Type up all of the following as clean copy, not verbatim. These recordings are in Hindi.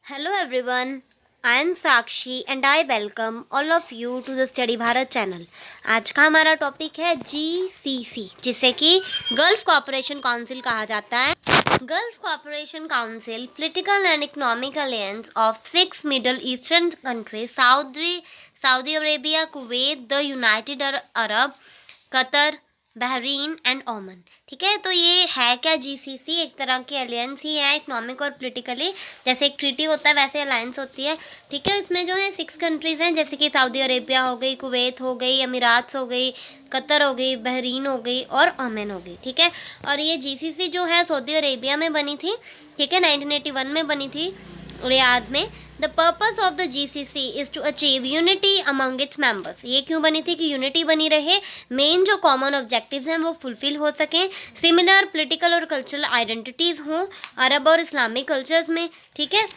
Hello everyone, I am Sakshi and I welcome all of you to the Study Bharat channel. आज का हमारा टॉपिक है GCC, जिसे कि गल्फ कॉपरेशन काउंसिल कहा जाता है. Gulf cooperation council political and economic alliance of 6 Middle Eastern countries Saudi Arabia, Kuwait, the United Arab, Qatar, Bahrain and Oman. ठीक है, तो ये है क्या जीसीसी? एक तरह की अलायंस ही है, इकोनॉमिक और पॉलिटिकली. जैसे एक ट्रीटी होता है वैसे अलायंस होती है. ठीक है, इसमें जो है 6 कंट्रीज़ हैं, जैसे कि सऊदी अरेबिया हो गई, कुवैत हो गई, अमीरात हो गई, कतर हो गई, बहरीन हो गई और ओमान हो गई. ठीक है, और ये जीसीसी जो है सऊदी अरेबिया में बनी थी. ठीक है, 1981 में बनी थी रियाद में. The purpose of the GCC is to achieve unity among its members. ये क्यों बनी थी? कि यूनिटी बनी रहे, मेन जो कॉमन ऑब्जेक्टिव्स हैं वो फुलफिल हो सकें, सिमिलर पॉलिटिकल और कल्चरल आइडेंटिटीज़ हों अरब और इस्लामिक कल्चर्स में. ठीक है,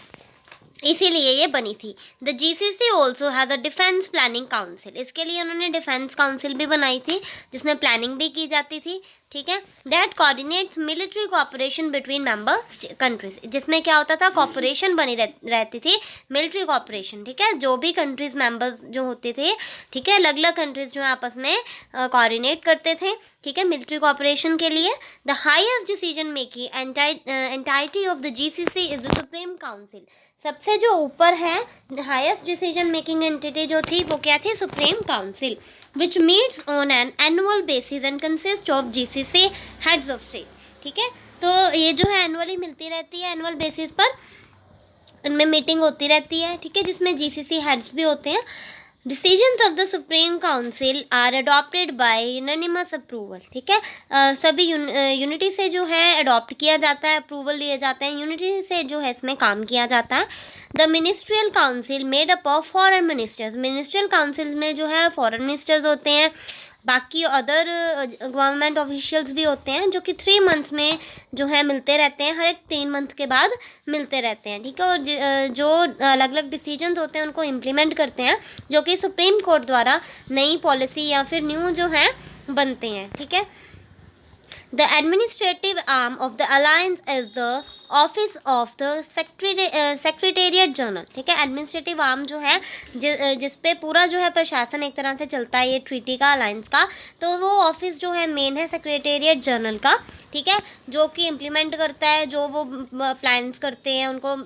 इसीलिए ये बनी थी. The GCC also has a defence planning council. इसके लिए उन्होंने डिफेंस काउंसिल भी बनाई थी, जिसमें प्लानिंग भी की जाती थी. ठीक है, that coordinates military cooperation between member countries. जिसमें क्या होता था? कोऑपरेशन बनी रहती थी, मिलिट्री कोऑपरेशन. ठीक है, जो भी कंट्रीज मेंबर्स जो होते थे, ठीक है, अलग अलग कंट्रीज जो आपस में कोऑर्डिनेट करते थे. ठीक है, मिलिट्री कोऑपरेशन के लिए. The highest decision making entity of the GCC is the supreme council. सबसे जो ऊपर है, हाईएस्ट डिसीजन मेकिंग एंटिटी जो थी वो क्या थी? Supreme council, which meets on an annual basis and consists of GCC heads of state. ठीक है, तो ये जो है एनुअली मिलती रहती है, एनुअल बेसिस पर इनमें मीटिंग होती रहती है. ठीक है, जिसमें GCC हेड्स भी होते हैं. Decisions of the supreme council are adopted by unanimous approval. ठीक है, सभी यूनिटी से जो है अडॉप्ट किया जाता है, अप्रूवल लिए जाते हैं, यूनिटी से जो है इसमें काम किया जाता है. The ministerial council made up of foreign ministers. Ministerial council में जो है फॉरेन मिनिस्टर्स होते हैं, बाकी अदर गवर्नमेंट ऑफिशियल्स भी होते हैं, जो कि 3 मंथ्स में जो है मिलते रहते हैं, हर एक 3 मंथ के बाद मिलते रहते हैं. ठीक है, और जो अलग अलग डिसीजंस होते हैं उनको इम्प्लीमेंट करते हैं, जो कि सुप्रीम कोर्ट द्वारा नई पॉलिसी या फिर न्यू जो है बनते हैं. ठीक है, the administrative arm of the alliance is the office of the secretariat general. ठीक है, एडमिनिस्ट्रेटिव आर्म जो है जिस पे पूरा जो है प्रशासन एक तरह से चलता है ये ट्रीटी का, अलायंस का, तो वो ऑफिस जो है मेन है सेक्रेटेरिएट जनरल का. ठीक है, जो कि इम्प्लीमेंट करता है, जो वो प्लान्स करते हैं उनको,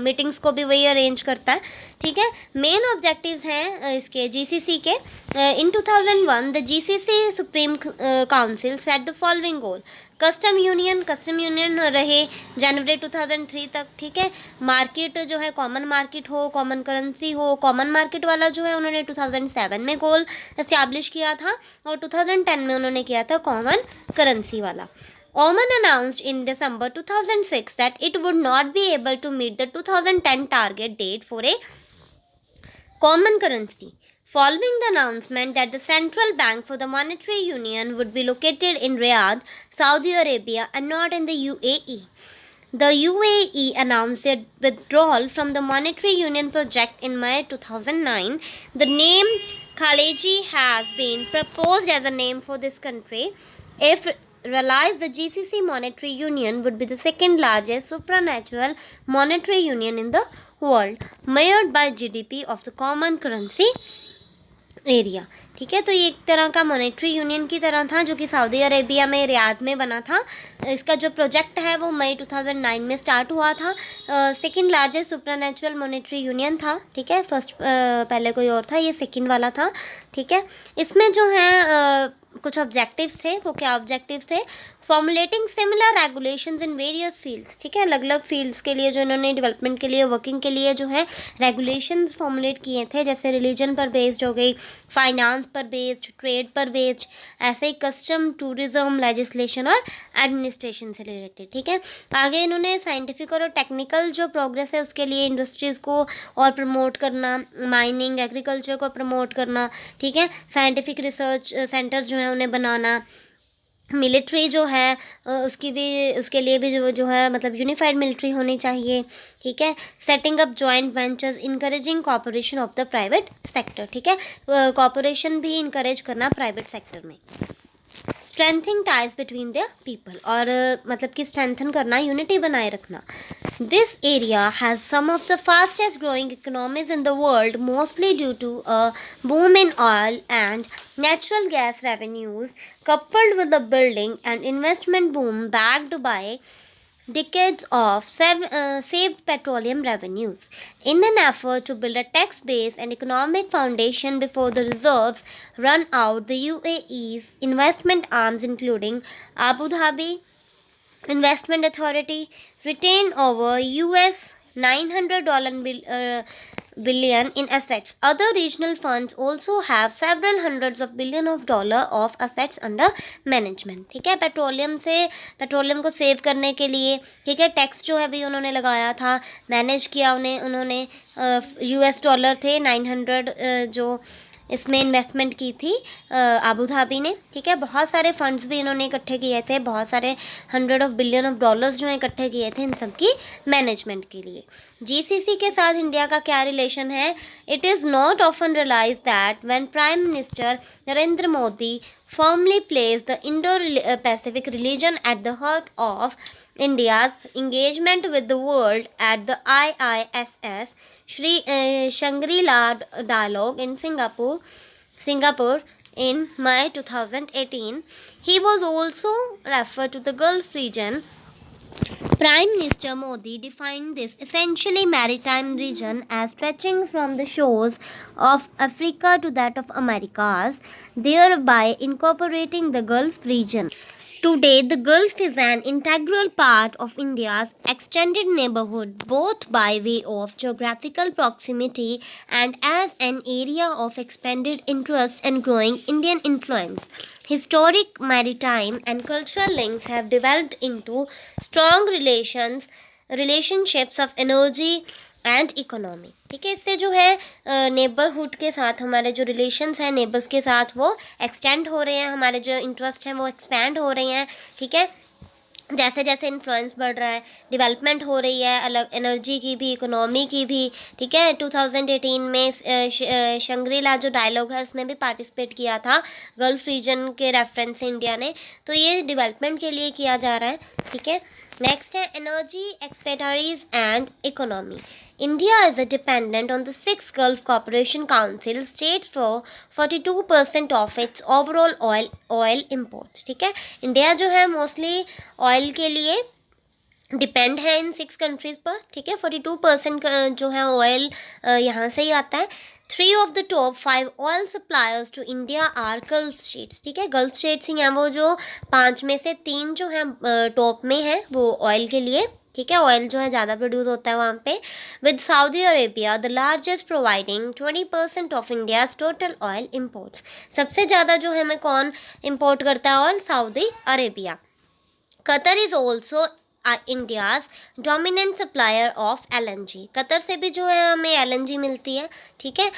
मीटिंग्स को भी वही अरेंज करता है. ठीक है, मेन ऑब्जेक्टिव्स हैं इसके GCC के. इन 2001 the GCC supreme council set the following goal. Custom union रहे जनवरी 2003 तक. ठीक है, मार्केट जो है कॉमन मार्केट हो, कॉमन करेंसी हो. कॉमन मार्केट वाला जो है उन्होंने 2007 में गोल एस्टैब्लिश किया था, और 2010 में उन्होंने किया था कॉमन करेंसी वाला. Oman announced in December 2006 that it would not be able to meet the 2010 target date for a common currency. Following the announcement that the central bank for the monetary union would be located in Riyadh, Saudi Arabia, and not in the UAE, the UAE announced their withdrawal from the monetary union project in May 2009. The name Khaleji has been proposed as a name for this country. If realized, the GCC monetary union would be the second largest supranational monetary union in the world, measured by GDP of the common currency area. ठीक है, तो ये एक तरह का मॉनेटरी यूनियन की तरह था, जो कि सऊदी अरेबिया में रियाद में बना था. इसका जो प्रोजेक्ट है वो मई 2009 में स्टार्ट हुआ था. Second largest supernatural monetary union था. ठीक है, फर्स्ट पहले कोई और था, ये सेकंड वाला था. ठीक है, इसमें जो है कुछ ऑब्जेक्टिव्स थे. वो क्या ऑब्जेक्टिव्स थे? Formulating similar regulations in various fields. ठीक है, अलग अलग फील्ड्स के लिए जो इन्होंने डेवलपमेंट के लिए, वर्किंग के लिए जो है रेगुलेशंस फॉर्मुलेट किए थे, जैसे रिलीजन पर बेस्ड हो गई, फाइनेंस पर बेस्ड, ट्रेड पर बेस्ड, ऐसे ही कस्टम, टूरिज्म, लेजिस्लेशन और एडमिनिस्ट्रेशन से रिलेटेड. ठीक है, आगे इन्होंने साइंटिफिक और टेक्निकल जो प्रोग्रेस है उसके लिए इंडस्ट्रीज़ को और प्रमोट करना, माइनिंग, एग्रीकल्चर को प्रमोट करना. ठीक है, साइंटिफिक रिसर्च सेंटर्स जो है उन्हें बनाना. मिलिट्री जो है उसके लिए भी जो है मतलब यूनिफाइड मिलिट्री होनी चाहिए. ठीक है, setting up joint ventures, encouraging cooperation of the private sector. ठीक है, कॉपरेशन भी इनकरेज करना प्राइवेट सेक्टर में. Strengthening ties between the people, और मतलब कि स्ट्रेंथन करना, यूनिटी बनाए रखना. This area has some of the fastest growing economies in the world, mostly due to a boom in oil and natural gas revenues, coupled with the building and investment boom backed by decades of saved petroleum revenues. In an effort to build a tax base and economic foundation before the reserves run out, the UAE's investment arms, including Abu Dhabi Investment Authority, retained over US $900 billion in assets. Other regional funds also have several hundreds of billion of dollar of assets under management. ठीक है, पेट्रोलियम को सेव करने के लिए, ठीक है, टैक्स जो है भी उन्होंने लगाया था, मैनेज किया उन्होंने US डॉलर थे 900 जो इसमें इन्वेस्टमेंट की थी आबू धाबी ने. ठीक है, बहुत सारे फंड्स भी इन्होंने इकट्ठे किए थे, बहुत सारे $100 of billion जो इकट्ठे किए थे इन सब की मैनेजमेंट के लिए. जीसीसी के साथ इंडिया का क्या रिलेशन है? It is not often realise that when prime minister Narendra Modi firmly placed the Indo-Pacific region at the heart of India's engagement with the world at the IISS Shangri-La Dialogue in Singapore in May 2018. He was also referred to the Gulf region. Prime Minister Modi defined this essentially maritime region as stretching from the shores of Africa to that of Americas, thereby incorporating the Gulf region. Today, the Gulf is an integral part of India's extended neighborhood, both by way of geographical proximity and as an area of expanded interest and growing Indian influence. Historic maritime and cultural links have developed into strong relationships of energy and economy. ठीक है, इससे जो है नेबरहुड के साथ हमारे जो रिलेशंस हैं नेबर्स के साथ वो एक्सटेंड हो रहे हैं, हमारे जो इंटरेस्ट हैं वो एक्सपैंड हो रही हैं. ठीक है, जैसे जैसे इन्फ्लुएंस बढ़ रहा है, डेवलपमेंट हो रही है, अलग एनर्जी की भी, इकोनॉमी की भी. ठीक है, 2018 में शंग्री-ला जो डायलॉग है उसमें भी पार्टिसिपेट किया था गल्फ रीजन के रेफरेंस से इंडिया ने. तो ये डेवलपमेंट के लिए किया जा रहा है. ठीक है, नेक्स्ट है एनर्जी एक्सपेक्टरीज and economy. India is a dependent on the 6 Gulf Cooperation Council states for 42% of its overall oil imports. ठीक है, इंडिया जो है मोस्टली ऑयल के लिए डिपेंड है इन 6 कंट्रीज़ पर. ठीक है, 42% जो है ऑयल यहाँ से ही आता है. 3 of the top 5 oil suppliers to India are Gulf states. ठीक है, गल्फ स्टेट्स ही हैं वो, जो 5 में से 3 जो हैं टॉप में हैं वो ऑयल के लिए. ठीक है, ऑयल जो है ज़्यादा प्रोड्यूस होता है वहाँ पे. With Saudi Arabia the largest providing 20% of India's total oil imports. सबसे ज़्यादा जो है हमें कौन इम्पोर्ट करता है oil? Saudi Arabia. Qatar is also India's dominant supplier of LNG. Qatar से भी जो है हमें LNG मिलती है. ठीक है,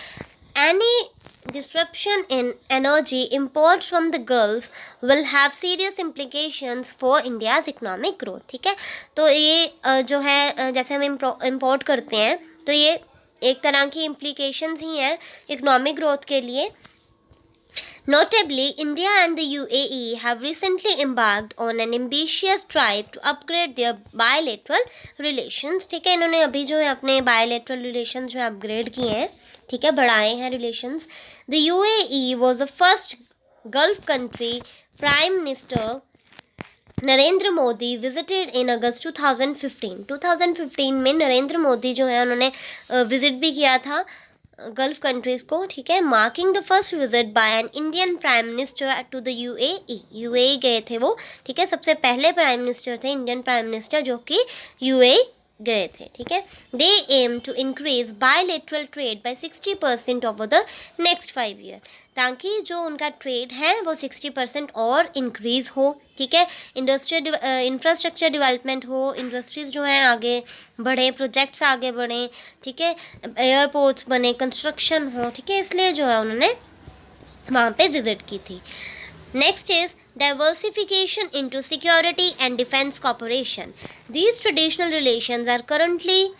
any disruption in energy imports from the Gulf will have serious implications for India's economic growth. ठीक है, तो ये जो है जैसे हम इम्पोर्ट करते हैं तो ये एक तरह की implications ही हैं इकोनॉमिक ग्रोथ के लिए. Notably, India and the UAE have recently embarked on an ambitious drive to upgrade their bilateral relations. ठीक है, इन्होंने अभी जो है अपने bilateral relations जो है अपग्रेड किए हैं. ठीक है, बढ़ाए हैं relations. The UAE was the first gulf country prime minister Narendra Modi visited in August 2015. 2015 में नरेंद्र मोदी जो है उन्होंने विजिट भी किया था गल्फ कंट्रीज़ को. ठीक है, marking the first visit by an Indian prime minister to the UAE गए थे वो. ठीक है, सबसे पहले प्राइम मिनिस्टर थे इंडियन प्राइम मिनिस्टर जो कि UAE गए थे. ठीक है, they aim to increase bilateral trade by 60% over the next 5 year. ताकि जो उनका ट्रेड है वो 60% और इंक्रीज हो. ठीक है, इंफ्रास्ट्रक्चर डेवलपमेंट हो, इंडस्ट्रीज़ जो हैं आगे बढ़े, प्रोजेक्ट्स आगे बढ़ें. ठीक है, एयरपोर्ट्स बने, कंस्ट्रक्शन हो. ठीक है, इसलिए जो है उन्होंने वहाँ पे विजिट की थी. Next is diversification into security and defense cooperation. These traditional relations are currently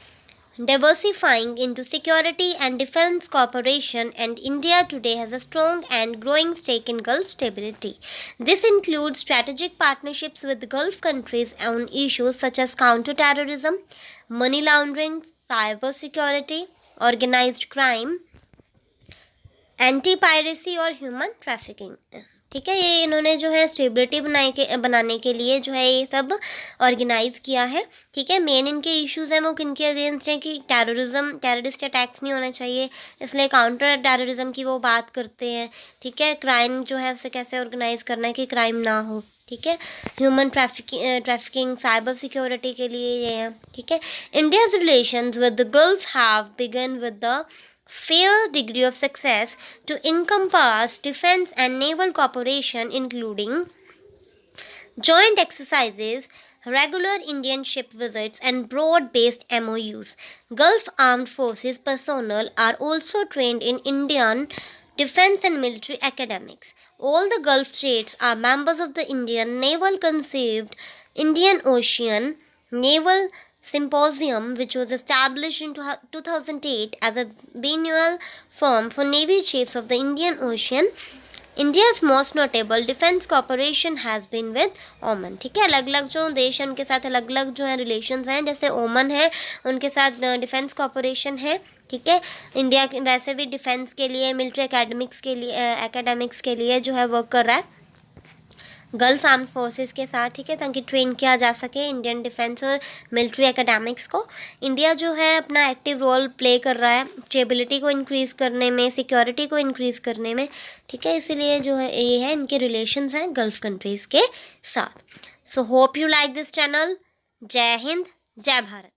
diversifying into security and defense cooperation, and India today has a strong and growing stake in Gulf stability. This includes strategic partnerships with Gulf countries on issues such as counterterrorism, money laundering, cyber security, organized crime, anti piracy और ह्यूमन ट्रैफिकिंग। ठीक है, ये इन्होंने जो है स्टेबिलिटी बनाने के लिए जो है ये सब ऑर्गेनाइज किया है। ठीक है, मेन इनके इश्यूज हैं वो किनके अगेंस्ट हैं कि टेररिस्ट अटैक्स नहीं होने चाहिए, इसलिए काउंटर टेररिज्म की वो बात करते हैं। ठीक है, क्राइम जो है उसे कैसे ऑर्गेनाइज करना है कि क्राइम ना हो। ठीक है, ह्यूमन ट्रैफिकिंग, साइबर सिक्योरिटी के लिए ये है। ठीक है, India's relations with the gulf have begun with the fair degree of success to encompass defense and naval cooperation, including joint exercises, regular Indian ship visits, and broad-based MOUs. Gulf Armed Forces personnel are also trained in Indian defense and military academics. All the Gulf states are members of the Indian Naval Conceived Indian Ocean Naval Symposium, which was established in 2008 as a biennial forum for Navy chiefs of the Indian Ocean. India's most notable defense cooperation has been with ओमन। ठीक है, अलग अलग जो देश हैं उनके साथ अलग अलग जो है रिलेशंस हैं, जैसे ओमन है उनके साथ डिफेंस कॉपरेशन है। ठीक है, इंडिया वैसे भी डिफेंस के लिए मिलिट्री एकेडमिक्स के लिए जो है वर्क कर रहा है गल्फ आर्म्ड फोर्सेस के साथ। ठीक है, ताकि ट्रेन किया जा सके इंडियन डिफेंस और मिलिट्री एकेडमिक्स को। इंडिया जो है अपना एक्टिव रोल प्ले कर रहा है स्टेबिलिटी को इंक्रीज़ करने में, सिक्योरिटी को इंक्रीज़ करने में। ठीक है, इसीलिए जो है ये है इनके रिलेशंस हैं गल्फ कंट्रीज़ के साथ। So hope you like this channel. जय हिंद, जय भारत।